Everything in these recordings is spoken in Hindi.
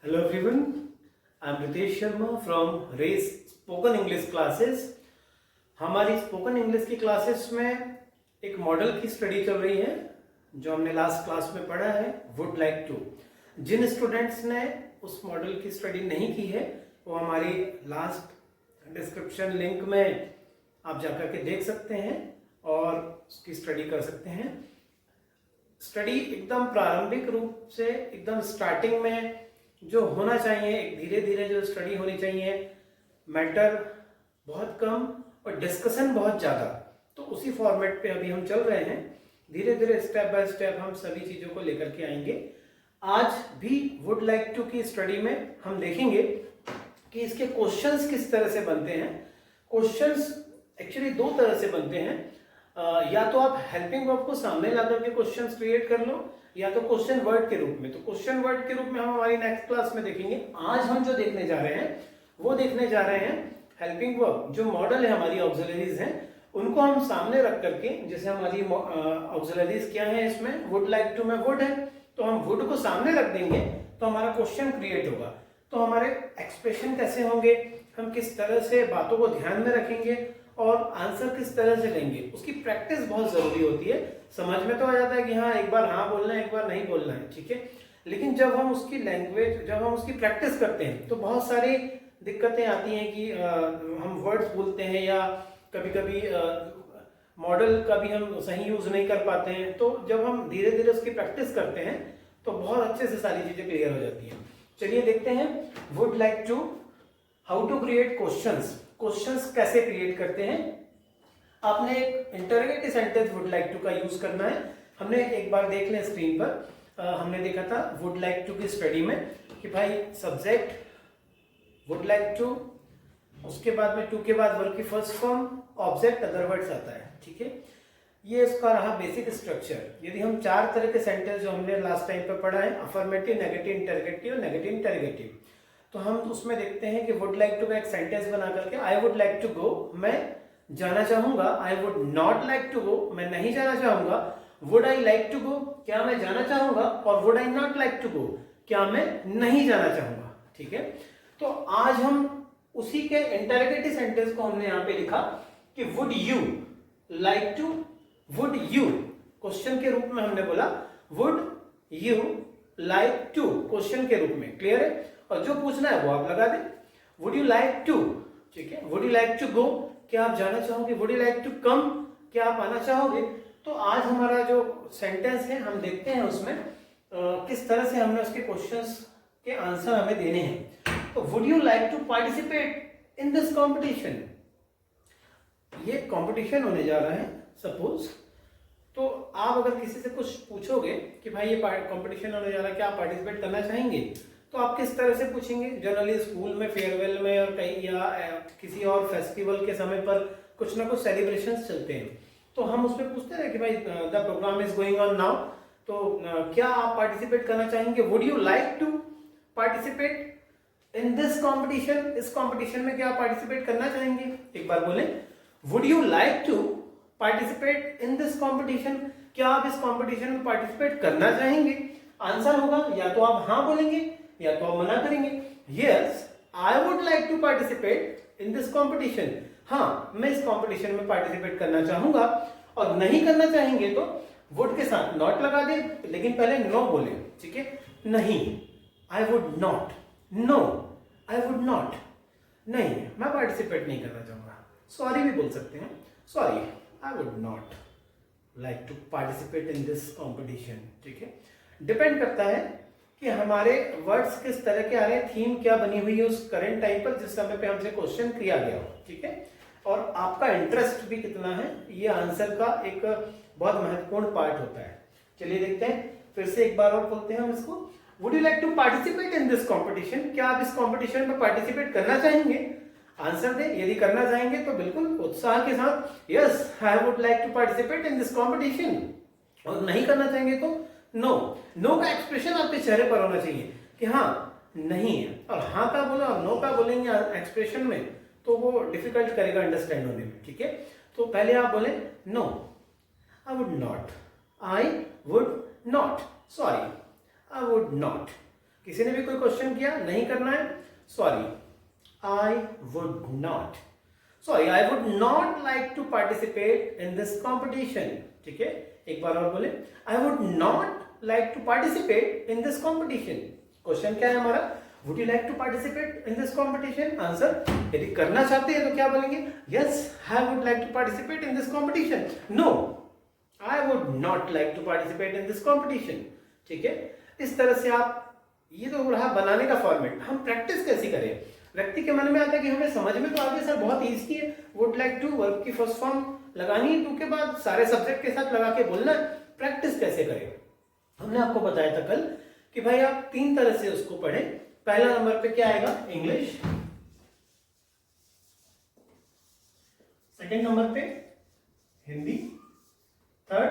Hello everyone, I am Ritesh Sharma from Race Spoken English Classes। हमारी स्पोकन इंग्लिश की क्लासेस में एक मॉडल की स्टडी चल रही है जो हमने लास्ट क्लास में पढ़ा है, वुड लाइक टू। जिन स्टूडेंट्स ने उस मॉडल की स्टडी नहीं की है वो हमारी लास्ट डिस्क्रिप्शन लिंक में आप जाकर के देख सकते हैं और उसकी स्टडी कर सकते हैं। स्टडी एकदम प्रारंभिक रूप से एकदम स्टार्टिंग में जो होना चाहिए, एक धीरे धीरे जो स्टडी होनी चाहिए, मैटर बहुत कम और डिस्कशन बहुत ज़्यादा, तो उसी फॉर्मेट पे अभी हम चल रहे हैं। धीरे धीरे स्टेप बाय स्टेप हम सभी चीज़ों को लेकर के आएंगे। आज भी वुड लाइक टू की स्टडी में हम देखेंगे कि इसके क्वेश्चंस किस तरह से बनते हैं। क्वेश्चंस एक्चुअली दो तरह से बनते हैं, या तो आप हेल्पिंग वर्ब को सामने ला करके क्वेश्चंस क्रिएट कर लो, या तो क्वेश्चन वर्ड के रूप में। तो क्वेश्चन वर्ड के रूप में हम हमारी नेक्स्ट क्लास में देखेंगे। आज हम जो देखने जा रहे हैं वो देखने जा रहे हैं हेल्पिंग वर्ब। जो मॉडल है, हमारी ऑक्सिलरीज हैं, उनको हम सामने रख करके, जैसे हमारी ऑक्सिलरीज क्या है इसमें, वुड लाइक टू में वुड है, तो हम वुड को सामने रख देंगे तो हमारा क्वेश्चन क्रिएट होगा। तो हमारे एक्सप्रेशन कैसे होंगे, हम किस तरह से बातों को ध्यान में रखेंगे और आंसर किस तरह से लेंगे, उसकी प्रैक्टिस बहुत जरूरी होती है। समझ में तो आ जाता है कि हाँ, एक बार हाँ बोलना है, एक बार नहीं बोलना है, ठीक है। लेकिन जब हम उसकी लैंग्वेज, जब हम उसकी प्रैक्टिस करते हैं तो बहुत सारी दिक्कतें आती हैं कि हम वर्ड्स बोलते हैं या कभी कभी मॉडल का भी हम सही यूज नहीं कर पाते हैं। तो जब हम धीरे धीरे उसकी प्रैक्टिस करते हैं तो बहुत अच्छे से सारी चीजें क्लियर हो जाती हैं। चलिए देखते हैं would like to, how to create questions. Questions कैसे क्रिएट करते हैं। आपने एक interrogative sentence would like to का यूज करना है। हमने एक बार देख लें स्क्रीन पर, हमने देखा था वुड लाइक टू की स्टडी में कि भाई सब्जेक्ट वुड लाइक टू, उसके बाद में टू के बाद वर्ब की first form, object, other words आता है, ठीक है। ये इसका रहा बेसिक स्ट्रक्चर। यदि हम चार तरह के सेंटेंस जो हमने लास्ट टाइम पे पढ़ा है, affirmative, negative, interrogative, negative interrogative, तो हम उसमें देखते हैं कि वुड लाइक टू का एक सेंटेंस बना करके, I would like to go, मैं जाना चाहूंगा। I would not like to go, मैं नहीं जाना चाहूंगा। Would I like to go, क्या मैं जाना चाहूंगा। और would I not like to go, क्या मैं नहीं जाना चाहूंगा, ठीक है। तो आज हम उसी के इंटरोगेटिव सेंटेंस को हमने यहां पे लिखा कि would you like to, would you question के रूप में हमने बोला, would you like to question के रूप में, क्लियर है। और जो पूछना है वो आप लगा दें, वुड यू लाइक टू, ठीक है। Would you like to go, क्या आप जाना चाहोगे। Would you like to come, क्या आप आना चाहोगे। तो आज हमारा जो सेंटेंस है हम देखते हैं उसमें किस तरह से हमने उसके क्वेश्चंस के आंसर हमें देने हैं। तो would you like to participate in this competition, ये कॉम्पिटिशन होने जा रहा है सपोज। तो आप अगर किसी से कुछ पूछोगे कि भाई ये कॉम्पिटिशन होने जा रहा है, क्या आप पार्टिसिपेट करना चाहेंगे, तो आप किस तरह से पूछेंगे। जनरली स्कूल में फेयरवेल में और कहीं या किसी और फेस्टिवल के समय पर कुछ ना कुछ सेलिब्रेशंस चलते हैं, तो हम उसमें पूछते हैं कि भाई the program is going on now, तो क्या आप पार्टिसिपेट करना चाहेंगे। Would you like to participate in this competition, इस कॉम्पिटिशन में क्या आप पार्टिसिपेट करना चाहेंगे। एक बार बोलें, would you like to participate in this competition, क्या आप इस कॉम्पिटिशन में पार्टिसिपेट करना चाहेंगे। आंसर होगा या तो आप हाँ बोलेंगे या तो आप मना करेंगे। Yes, I would like to participate in this competition, हाँ मैं इस कॉम्पिटिशन में पार्टिसिपेट करना चाहूंगा। और नहीं करना चाहेंगे तो वुड के साथ नॉट लगा दे, लेकिन पहले नो बोले, ठीक है। नहीं, I would not, no I would not, नहीं मैं पार्टिसिपेट नहीं करना चाहूंगा। सॉरी भी बोल सकते हैं, sorry I would not like to participate in this competition, ठीक है। डिपेंड करता है कि हमारे वर्ड्स किस तरह के आ रहे हैं, थीम क्या बनी हुई है उस करंट टाइम पर जिस समय पे हमसे क्वेश्चन किया गया हो, ठीक है। और आपका इंटरेस्ट भी कितना है, ये आंसर का एक बहुत महत्वपूर्ण पार्ट होता है। चलिए देखते हैं, फिर से एक बार और बोलते हैं हम इसको। Would you like to participate in this competition, क्या आप इस कॉम्पिटिशन में पार्टिसिपेट करना चाहेंगे। आंसर दें, यदि करना चाहेंगे तो बिल्कुल उत्साह के साथ yes I would like to participate in this competition, और नहीं करना चाहेंगे तो नो। नो का एक्सप्रेशन आपके चेहरे पर होना चाहिए कि हाँ नहीं है, और हाँ का बोला और नो का बोलेंगे एक्सप्रेशन में तो वो डिफिकल्ट करेगा अंडरस्टैंड होने में, ठीक है। तो पहले आप बोले no, I would not, I would not, sorry I would not, किसी ने भी कोई क्वेश्चन किया? नहीं करना है? Sorry, I would not like to participate in this competition. ठीक है, एक बार और बोले, I would not like to participate in this competition. Question क्या है हमारा? Would you like to participate in this competition? Answer, यदि करना चाहते हैं तो क्या बोलेंगे? Yes, I would like to participate in this competition. No, I would not like to participate in this competition. ठीक है, इस तरह से आप, ये तो रहा बनाने का फॉर्मेट। हम प्रैक्टिस कैसी करें? व्यक्ति के मन में आता है कि हमें समझ में तो आ गया सर, बहुत इजी है, वुड लाइक टू, वर्ब की फर्स्ट फॉर्म लगानी है, टू के बाद सारे सब्जेक्ट के साथ लगा के बोलना है। प्रैक्टिस कैसे करें? हमने आपको बताया था कल कि भाई आप 3 तरह से उसको पढ़ें। पहला नंबर पे क्या आएगा? इंग्लिश। सेकंड नंबर पे हिंदी। Third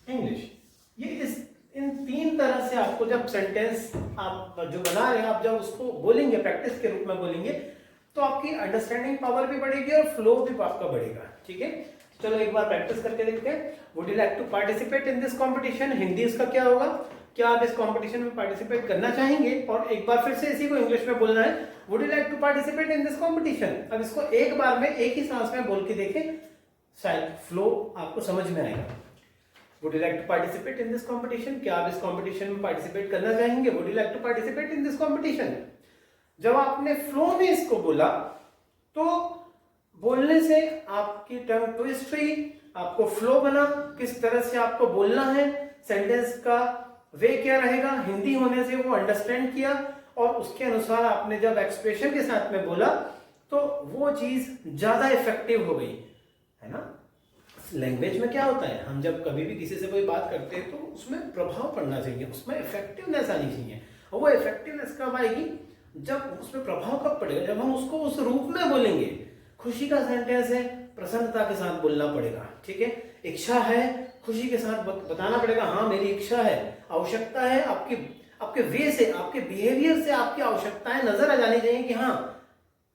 English. ये इन 3 तरह से आपको जब सेंटेंस आप जो बना रहे हैं, आप जब उसको बोलेंगे, प्रैक्टिस के रूप में बोलेंगे, तो आपकी अंडरस्टैंडिंग पावर भी बढ़ेगी और फ्लो भी आपका बढ़ेगा। ठीक है, चलो एक बार प्रैक्टिस करके देखते हैं। Would you like to participate in this competition? Hindi इसका क्या होगा? क्या आप इस कॉम्पिटिशन में पार्टिसिपेट करना चाहेंगे? और एक बार फिर से इसी को इंग्लिश में बोलना है, would you like to participate in this competition. अब इसको एक बार में एक ही सांस में बोल के देखें, शायद फ्लो आपको समझ में आएगा। Would you like to participate in this competition? क्या आप इस कॉम्पिटिशन में पार्टिसिपेट करना चाहेंगे? Would you like to participate in this competition. जब आपने फ्लो में इसको बोला तो बोलने से आपकी टंग ट्विस्ट हुई, आपको फ्लो बना, किस तरह से आपको बोलना है, सेंटेंस का वे क्या रहेगा। हिंदी होने से वो अंडरस्टैंड किया और उसके अनुसार आपने जब एक्सप्रेशन के साथ में बोला तो वो चीज ज्यादा इफेक्टिव हो गई, है ना। लैंग्वेज में क्या होता है, हम जब कभी भी किसी से कोई बात करते हैं तो उसमें प्रभाव पड़ना चाहिए, उसमें इफेक्टिवनेस आनी चाहिए। और वो इफेक्टिवनेस कब आएगी? जब उसमें प्रभाव कब पड़ेगा? जब हम उसको उस रूप में बोलेंगे। खुशी का सेंटेंस है, प्रसन्नता के साथ बोलना पड़ेगा। ठीक है, इच्छा है, खुशी के साथ बताना पड़ेगा, हाँ मेरी इच्छा है। आवश्यकता है, आपके वे से, आपके बिहेवियर से आपकी आवश्यकताएं नजर आ जानी चाहिए कि हाँ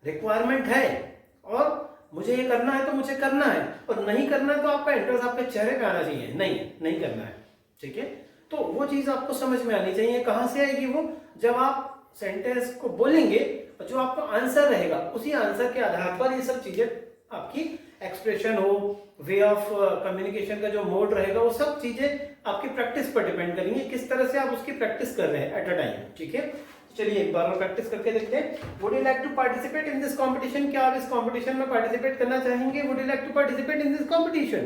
रिक्वायरमेंट है और मुझे ये करना है तो मुझे करना है, और नहीं करना है तो आपका इंटरेस्ट आपके चेहरे पे आना चाहिए, नहीं करना है। ठीक है, तो वो चीज आपको समझ में आनी चाहिए। कहां से आएगी वो? जब आप सेंटेंस को बोलेंगे और जो आपका आंसर रहेगा उसी आंसर के आधार पर ये सब चीजें आपकी एक्सप्रेशन हो, वे ऑफ कम्युनिकेशन का जो मोड रहेगा, वो सब चीजें आपकी प्रैक्टिस पर डिपेंड करेंगी, किस तरह से आप उसकी प्रैक्टिस कर रहे हैं एट अ टाइम। ठीक है, चलिए एक बार और प्रैक्टिस करके देखते हैं। Would you like to participate in this competition? क्या आप इस कॉम्पिटिशन में पार्टिसिपेट करना चाहेंगे? Would you like to participate in this competition?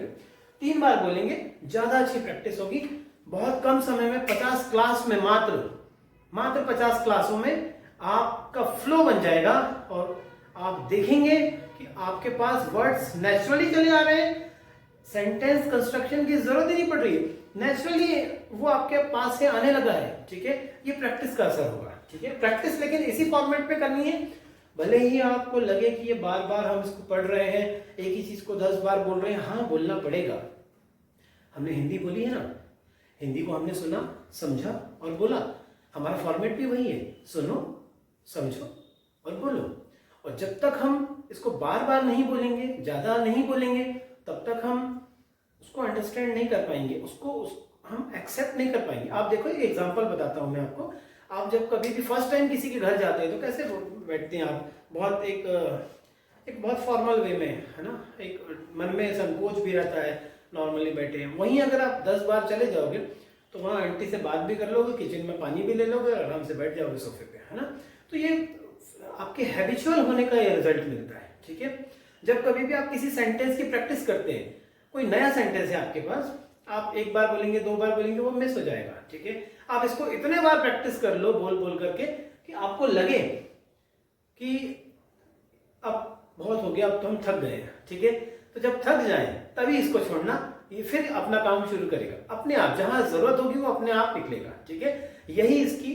3 बार बोलेंगे, ज्यादा अच्छी प्रैक्टिस होगी। बहुत कम समय में 50 क्लास में, मात्र 50 क्लासों में आपका फ्लो बन जाएगा और आप देखेंगे कि आपके पास वर्ड्स नेचुरली चले आ रहे हैं, सेंटेंस कंस्ट्रक्शन की जरूरत ही नहीं पड़ रही है, नेचुरली वो आपके पास से आने लगा है। ठीक है, ये प्रैक्टिस का असर होगा। ठीक है, प्रैक्टिस लेकिन इसी फॉर्मेट पे करनी है। भले ही आपको लगे कि ये बार बार हम इसको पढ़ रहे हैं, एक ही चीज को 10 बार बोल रहे हैं, हाँ बोलना पड़ेगा। हमने हिंदी बोली है ना, हिंदी को हमने सुना, समझा और बोला। हमारा फॉर्मेट भी वही है, सुनो, समझो और बोलो। और जब तक हम इसको बार बार नहीं बोलेंगे, ज्यादा नहीं बोलेंगे, तब तक हम उसको अंडरस्टैंड नहीं कर पाएंगे, हम एक्सेप्ट नहीं कर पाएंगे। आप देखो, एक एग्जांपल बताता हूं मैं आपको। आप जब कभी भी फर्स्ट टाइम किसी के घर जाते हैं तो कैसे बैठते हैं आप? बहुत एक बहुत फॉर्मल वे में, है ना, एक मन में संकोच भी रहता है, नॉर्मली बैठे हैं। वहीं अगर आप 10 बार चले जाओगे तो वहाँ आंटी से बात भी कर लोगे, किचन में पानी भी ले लोगे और आराम से बैठ जाओगे सोफे पे, है ना। तो ये आपके हैबिचुअल होने का ये रिजल्ट मिलता है। ठीक है, जब कभी भी आप किसी सेंटेंस की प्रैक्टिस करते हैं, कोई नया सेंटेंस है आपके पास, आप 1 बार बोलेंगे, 2 बार बोलेंगे, वो मिस हो जाएगा। ठीक है, आप इसको इतने बार प्रैक्टिस कर लो बोल करके कि आपको लगे कि अब बहुत हो गया, अब तो हम थक गए हैं। ठीक है, तो जब थक जाए तभी इसको छोड़ना, ये फिर अपना काम शुरू करेगा अपने आप, जहां जरूरत होगी वो अपने आप निकलेगा। ठीक है, यही इसकी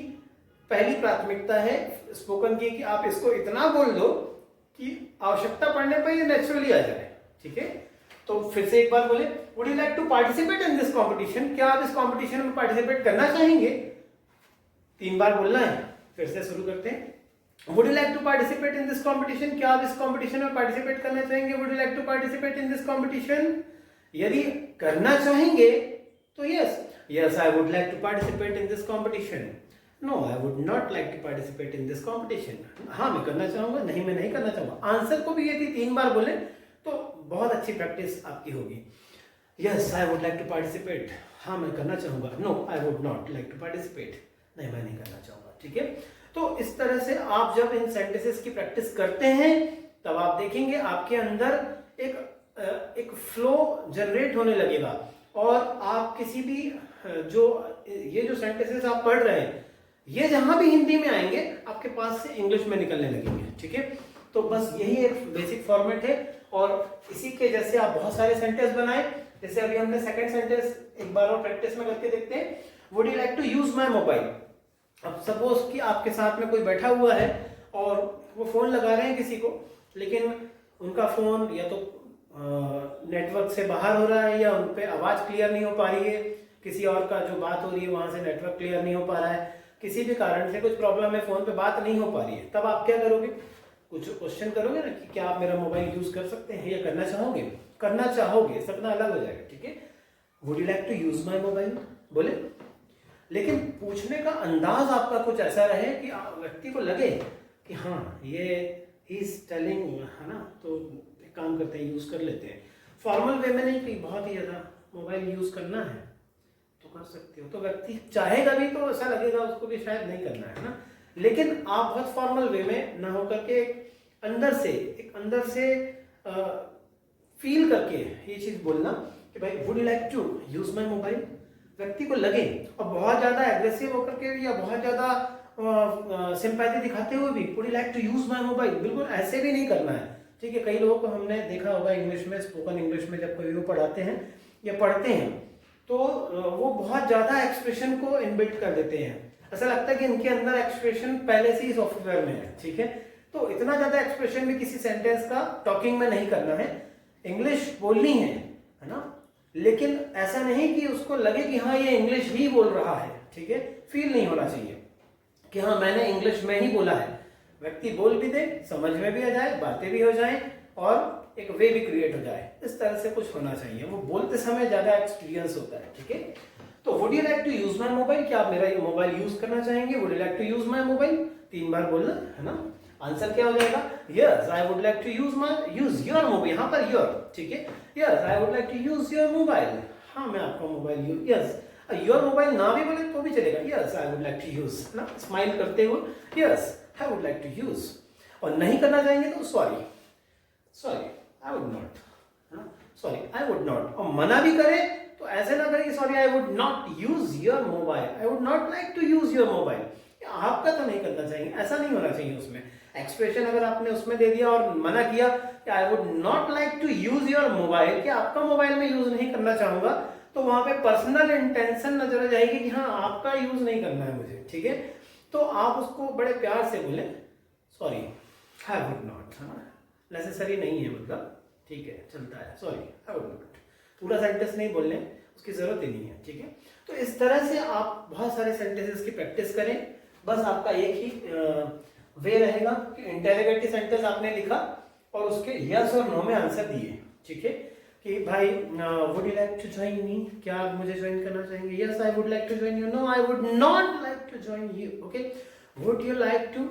पहली प्राथमिकता है स्पोकन की, कि आप इसको इतना बोल दो कि आवश्यकता पड़ने पर ये नेचुरली आ जाए। ठीक है, तो फिर से एक बार बोले, would you like to participate in this competition? क्या आप इस कॉम्पिटिशन में पार्टिसिपेट करना चाहेंगे? 3 बार बोलना है। फिर से शुरू करते हैं। Would you like to participate in this competition? क्या आप इस कॉम्पिटिशन में पार्टिसिपेट करना चाहेंगे? Would you like to participate in this competition? यदि करना चाहेंगे तो yes, Yes, I would like to participate in this competition. No, I would not like to participate in this competition. हाँ मैं करना चाहूंगा, नहीं मैं नहीं करना चाहूंगा। आंसर को भी यदि 3 बार बोले तो बहुत अच्छी प्रैक्टिस आपकी होगी। Yes, I would like to participate. हाँ मैं करना चाहूंगा। No, I would not like to participate. नहीं मैं नहीं करना चाहूंगा। ठीक है, तो इस तरह से आप जब इन सेंटेंसेस की प्रैक्टिस करते हैं तब आप देखेंगे आपके अंदर एक फ्लो जनरेट होने लगेगा और आप किसी भी ये जो सेंटेंसेस आप पढ़ रहे हैं ये जहां भी हिंदी में आएंगे आपके पास से इंग्लिश में निकलने लगेंगे। ठीक है, तो बस यही एक बेसिक फॉर्मेट है और इसी के जैसे आप बहुत सारे सेंटेंस बनाए। जैसे अभी हमने सेकंड सेंटेंस एक बार और प्रैक्टिस में करके देखते हैं। Would you like to use my mobile. अब सपोज कि आपके साथ में कोई बैठा हुआ है और वो फोन लगा रहे हैं किसी को, लेकिन उनका फोन या तो नेटवर्क से बाहर हो रहा है या उन पे आवाज क्लियर नहीं हो पा रही है, किसी और का जो बात हो रही है वहां से नेटवर्क क्लियर नहीं हो पा रहा है, किसी भी कारण से कुछ प्रॉब्लम है, फोन पे बात नहीं हो पा रही है, तब आप क्या करोगे? कुछ क्वेश्चन करोगे ना कि क्या आप मेरा मोबाइल यूज कर सकते हैं या करना चाहोगे? करना चाहोगे, सकना अलग हो जाएगा। ठीक है, would you like to use my mobile बोले, लेकिन पूछने का अंदाज आपका कुछ ऐसा रहे कि व्यक्ति को लगे कि हाँ ये ही इज टेलिंग, है ना, तो एक काम करते हैं यूज कर लेते हैं। फॉर्मल वे में नहीं कि बहुत ही ज्यादा मोबाइल यूज करना है तो कर सकते हो, तो व्यक्ति चाहेगा भी तो ऐसा लगेगा उसको कि शायद नहीं करना है ना। लेकिन आप बहुत फॉर्मल वे में ना होकर के एक अंदर से फील करके ये चीज बोलना कि भाई would you like to use my mobile, व्यक्ति को लगे। और बहुत ज्यादा एग्रेसिव होकर के या बहुत ज्यादा सिंपैथी दिखाते हुए भी would you like to use my mobile, बिल्कुल ऐसे भी नहीं करना है। ठीक है, कई लोगों को हमने देखा होगा इंग्लिश में, स्पोकन इंग्लिश में जब कोई वो पढ़ाते हैं या पढ़ते हैं तो वो बहुत ज्यादा एक्सप्रेशन को इनबिल्ट कर देते हैं। ऐसा लगता है कि इनके अंदर एक्सप्रेशन पहले से ही सॉफ्टवेयर में है। ठीक है, तो इतना ज्यादा एक्सप्रेशन भी किसी सेंटेंस का टॉकिंग में नहीं करना है। इंग्लिश बोलनी है ना, लेकिन ऐसा नहीं कि उसको लगे कि हाँ ये इंग्लिश ही बोल रहा है। ठीक है, फील नहीं होना चाहिए कि हाँ मैंने इंग्लिश में ही बोला है। व्यक्ति बोल भी दे, समझ में भी आ जाए, बातें भी हो जाए और एक वे भी क्रिएट हो जाए, इस तरह से कुछ होना चाहिए। वो बोलते समय ज्यादा एक्सपीरियंस होता है। ठीक है, तो would you like to use my mobile, क्या आप मेरा मोबाइल यूज करना चाहेंगे? Would you like to use my mobile 3 बार बोलना है ना। आंसर क्या हो जाएगा? Yes I would like to use your mobile, यहाँ पर योर। ठीक है, yes I would like to use your mobile, हाँ मैं आपका mobile use, yes your mobile ना भी बोले तो भी चलेगा। Yes I would like to use ना, स्माइल करते हुए yes I would like to use. और नहीं करना चाहेंगे तो sorry I would not, sorry I would not. और मना भी करे तो ऐसे ना करें कि sorry I would not use your mobile, I would not like to use your mobile. आपका तो नहीं करना चाहिए, ऐसा नहीं होना चाहिए। उसमें एक्सप्रेशन अगर आपने उसमें दे दिया और मना किया कि I would not like to use your mobile, कि आपका मोबाइल में यूज नहीं करना चाहूंगा, तो वहां पे पर्सनल इंटेंशन नजर आ जाएगी कि हाँ आपका यूज नहीं करना है मुझे। ठीक है, तो आप उसको बड़े प्यार से बोले sorry I would not, necessary नहीं है मतलब, ठीक है चलता है, सॉरी आई वुड नॉट, पूरा सेंटेंस नहीं बोलने, उसकी जरूरत ही नहीं है। ठीक है, तो इस तरह से आप बहुत सारे सेंटेंसेस की प्रैक्टिस करें। बस आपका एक ही वे रहेगा कि इंटेरोगेटिव सेंटेंस आपने लिखा और उसके यस और नो में आंसर दिए। ठीक है, कि भाई would you like to join me, क्या आप मुझे ज्वाइन करना चाहेंगे? Yes I would like to join you, no I would not like to join you. Okay, would you like to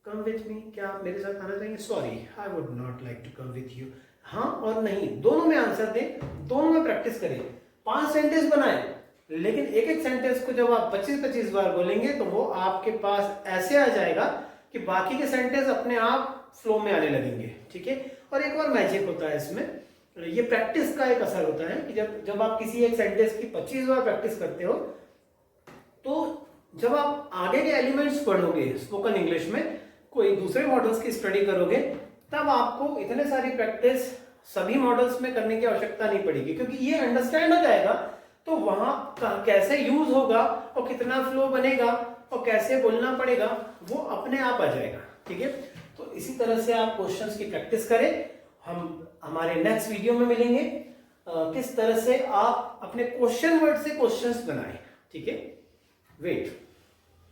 come with me, क्या आप मेरे साथ आना चाहेंगे? Sorry I would not like to come with you. हाँ और नहीं दोनों में आंसर दें, दोनों में प्रैक्टिस करें। 5 सेंटेंस बनाए, लेकिन एक एक सेंटेंस को जब आप 25-25 बार बोलेंगे तो वो आपके पास ऐसे आ जाएगा कि बाकी के सेंटेंस अपने आप फ्लो में आने लगेंगे। ठीक है, और एक और मैजिक होता है इसमें, ये प्रैक्टिस का एक असर होता है कि जब आप किसी एक सेंटेंस की 25 बार प्रैक्टिस करते हो तो जब आप आगे के एलिमेंट्स पढ़ोगे स्पोकन इंग्लिश में, कोई दूसरे मॉडल्स की स्टडी करोगे, तब आपको इतने सारी प्रैक्टिस सभी मॉडल्स में करने की आवश्यकता नहीं पड़ेगी, क्योंकि ये अंडरस्टैंड हो जाएगा। तो वहां कैसे यूज होगा और कितना फ्लो बनेगा और कैसे बोलना पड़ेगा वो अपने आप आ जाएगा। ठीक है, तो इसी तरह से आप क्वेश्चंस की प्रैक्टिस करें। हम हमारे नेक्स्ट वीडियो में मिलेंगे किस तरह से आप अपने क्वेश्चन वर्ड से क्वेश्चंस बनाएं। ठीक है, वेट।